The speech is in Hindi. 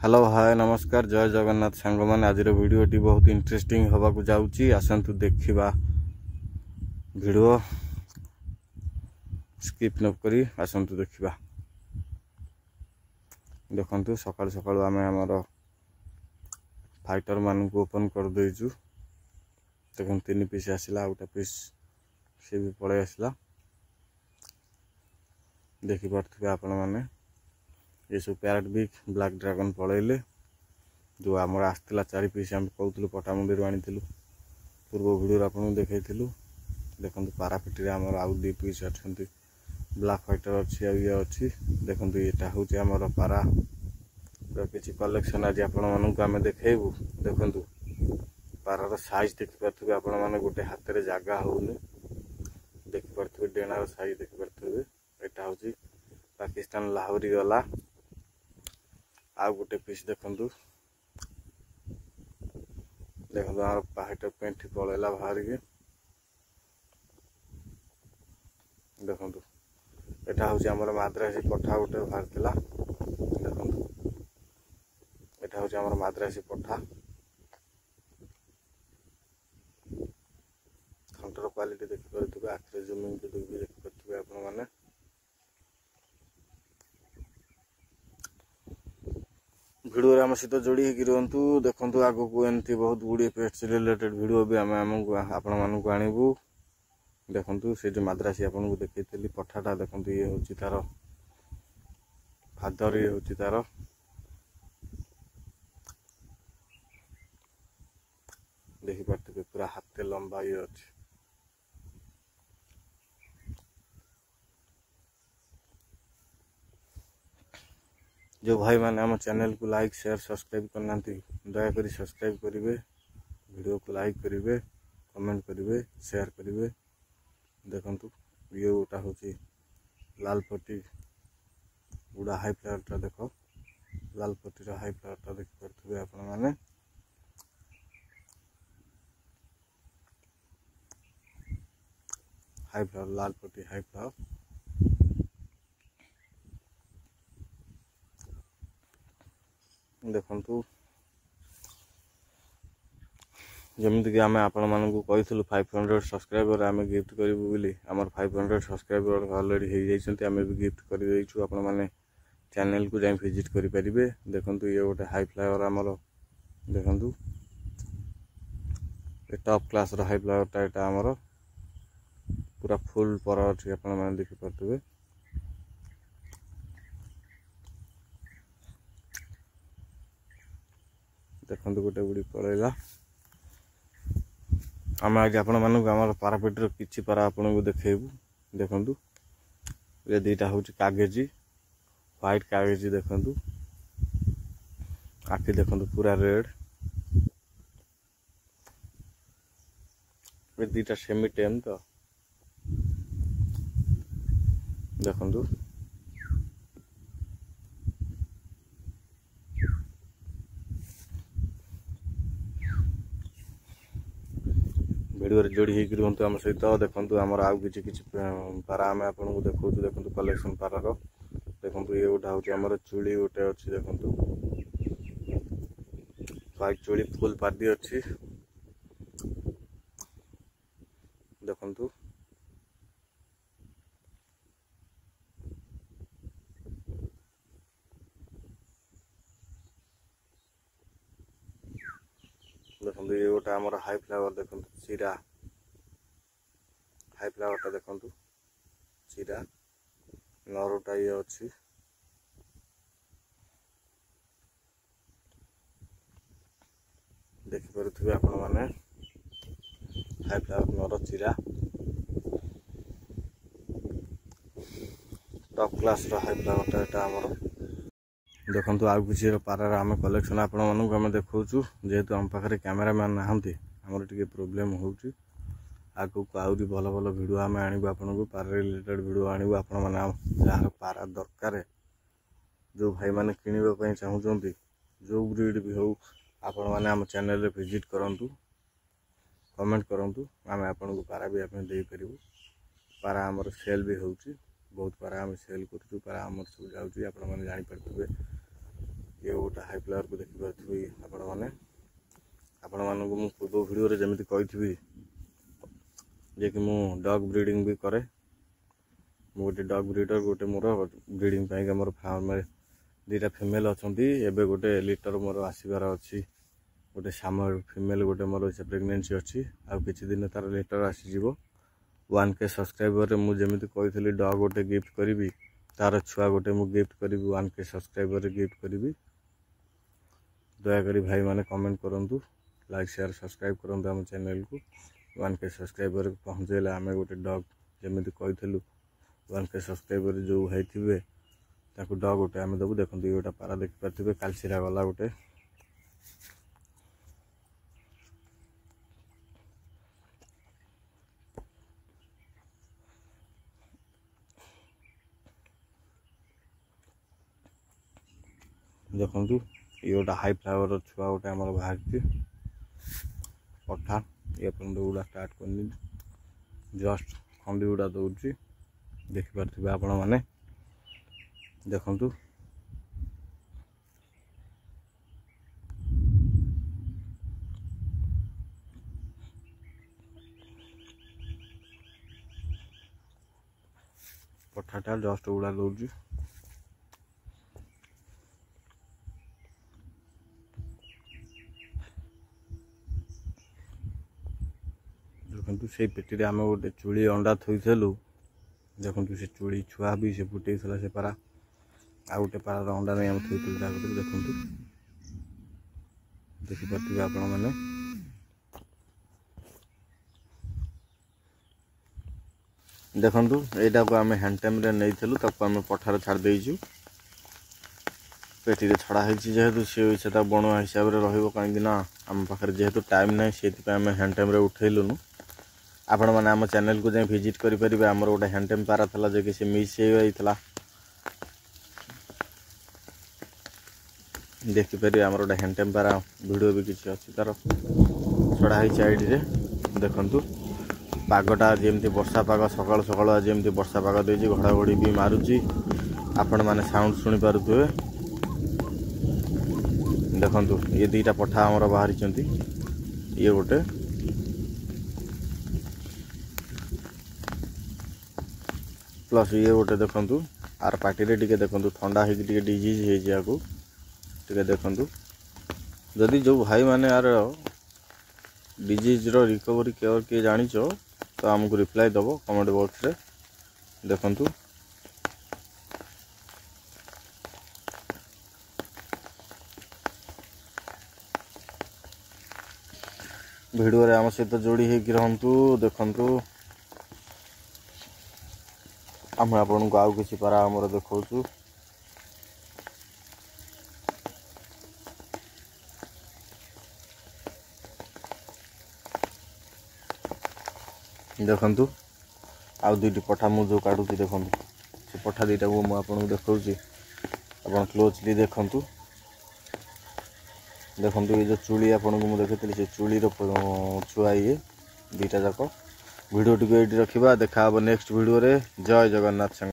हेलो हाय नमस्कार जय जगन्नाथ सांग मैंने आज वीडियोटी बहुत इंटरेस्टिंग होबाकू जाऊँगी आसतु देखा वीडियो स्किप न करी आसतु देखा देखु सकाल सकाल आम आमर फाइटर मान को ओपन कर देचु देखो 3 पीस आसला गोटे पीस सी भी पलि आसला देखिपे आपण मैंने ये सब पैरेट भी ब्लैक ड्रैगन पलैले जो आमर आसला 4 पीस आम कहूँ पटामुंडी आनी पूर्व वीडियो आपको देखू देखो पारापिटी आमर आउ 2 पीस अच्छा ब्लैक फाइटर अच्छी ये अच्छी देखो यहाँ हूँ आमर पारा किसी कलेक्शन आज आम देखू देखु पारार साइज देखिपे आपण मैंने गोटे हाथ में जगह होनी देखिपे डेणार साइज देखिपे यहाँ हूँ पाकिस्तान लाहौरी गला आउ गोटे पीस देखु देखो आम फाइटर पेंट पलैला बाहर के देखु यहाँ हूँ आमर माद्रासी पठा गोटे बाहर देखु यहाँ हूँ आमर माद्रासी पठा खंटर क्वालिटी देखिपे आखिरी जूमिंग देखिपे आपण मैंने वीडियो आम सहित जोड़ी रुहतु देखु आगो को एमती बहुत गुड़े पेट्स रिलेटेड वीडियो भी आम आपण मानक आणबू देखु से जो माद्रासी आपको देखी पठाटा देखु ये हूँ तार फादर ये हूँ तार देखिपे पूरा हाथे लंबा ये अच्छी जो भाई मैंने आम चैनल को लाइक शेयर सब्सक्राइब करना दयाकोरी सब्सक्राइब करेंगे वीडियो को लाइक करेंगे कमेंट करेंगे शेयर करेंगे देखु ये गोटा हूँ लाल पट्टी गुड़ा हाई फ्लावर देख लाल पट्टी हाई फ्लावर देखिपे आपण मैंने हाई फ्लावर लाल पट्टी हाई फ्लावर देखु जमीक आम आपण मानक कहूँ 500 सब्सक्राइबर आम गिफ्ट करूँ बोली आमर 500 सब्सक्राइबर ऑलरेडी हो जाती आम भी गिफ्ट कर आपण मैंने चैनल को जाए विजिट करेंगे देखु ये गोटे हाई फ्लावर आमर देखु टॉप क्लास हाई फ्लावर टा आमर पूरा फुल पर अच्छी आपण मैंने देखिपे देखु गोटे बुड़ी पलैला आम आज आपण मानक आम पारापेटर किसी पारा आपन को देखू देखु ये दुईटा हूँ कागजी व्हाइट कागजी देखु आखि देखु पूरा रेड ये दुईटा सेमी टेम तो देखु वीडियो जोड़ी रुहतु आम सहित देखु आमर आउ किसी पारा आम आपको देखा देखु कलेक्शन पारार देखु ये गोटा हूँ आमर चूड़ी गोटे अच्छी देखु व्हाइट चूड़ी फुल पादी अच्छी देखु देखु ये गोटे आमर हाई फ्लावर देखु चिरा हाई फ्लावर देखु चिरा नरटा ये अच्छी देखिपे आपण मैंने हाई फ्लावर नर चिरा टॉप क्लास हाई फ्लावर आमर देखु आउ किसी पारार आम कलेक्शन आपण मानक आम देखु जेहेतु आम पाखे कैमेरामैन नहांती आमर टिके प्रोब्लेम होउची आगु को आउरी भल भल वीडियो आम आणबू आपन को पारा रिलेटेड वीडियो आणबू आपण माने जार पारा दरकार जो भाई माने किनिबा पई चाहुचंती जो ब्रीड भी हो आपण माने आम चैनल रे विजिट करंतु कमेंट करंतु आम आपन को पारा भी आपन देई परिबू पारा आमर सेल भी होउची बहुत पारा आम सेल करछु पारा आमर सब जाउची आपण माने जानि परथबे ये गोटे हाई फ्लावर को देखिपे आपण मानक मु पूर्व वीडियो जमी कही जे कि मु डॉग ब्रीडिंग भी करे गोटे डॉग ब्रीडर गोटे मोर ब्रीडिंग पाई मोर फार्म में 2टा फीमेल अच्छा एवं गोटे लिटर मोर आसबार अच्छी गोटे सामर फीमेल गोटे मोर से प्रेगनेंसी अच्छी आ किसी दिन तार लिटर आसीज 1K सब्सक्राइबर मुझे कही डॉग गोटे गिफ्ट करी तार छुआ गोटे मु गिफ्ट करी 1K सब्सक्राइबर गिफ्ट करी दयाकोरी भाई मैंने कमेंट करूँ लाइक शेयर सब्सक्राइब करूँ आम चैनल को 1K सब्सक्राइबर पहुँचेले आम गोटे डॉग जमी कही 1K सब्सक्राइबर जो भाई थे डॉग गोटे आम देवु देखो ये गोटे पारा देखिपारे कालसीरा गला गोटे देखु ये गोटे हाई फ्लावर छुआ गोटे आम बाहर पठा ये गुड़ा स्टार्ट करनी जस्ट खंडी गुड़ा दौर देखिपारे आपण मैंने देखु पठाटा जस्ट गुड़ा दौर देखु से पेटी आम गोटे चूड़ी अंडा थोलु देखु से चूड़ी छुआ भी से फुटे से पारा आ गोटे पारार अंडा नहीं आम थोलु देखु देखिपारे आपण मैंने देखु यहाँ को आम हैंड टाइम नहीं आम पठार छाड़ देचु पेटी छड़ा जेहेतु सी से बणुआ हिसाब से रही आम पाखे जेहेतु टाइम ना से आम हैंड टाइम उठेलुनु आपण मैंने आम चैनल को जाए विजिट करेंगे आमर गोटे हैंड टाइम पारा था जो कि मिस हो देखिपारे आमर गोटे हैंड टाइम पारा वीडियो भी किसी अच्छी तार छड़ा आईडी रे देखु पागटा जमी वर्षा पाग सकाल सकाल आज जमी वर्षा पाग दे घड़ाघड़ी भी मारुची आपण मैंने साउंड शुणी पारुथे देखु ये 2टा पठा आमर बाहरी ये गोटे प्लस ये गोटे देखु आर पार्टी टे देखु ठंडा हो डिजीज हो देखु जदि जो भाई माने यार डिजीज रो रिकवरी केयर किए जानी तो आमको रिप्लाई दबो कमेंट बॉक्स रे देखु वीडियो रे आम सहित जोड़ी होगी रहंतु देखंतु आम आपन को आउ किसी पारा आमर देखौछु देखंतु आउ 2टी पठा मु जो काढुची देखंतु से पठा 2टा को मु आपन को देखौछि आपन क्लोजली देखंतु देखंतु ये जो चूड़ी आपन को मु देखैतली से चूड़ी रो छुआ ये 2टा जाक वीडियो टी रखा देखा नेक्स्ट वीडियो रे जय जगन्नाथ।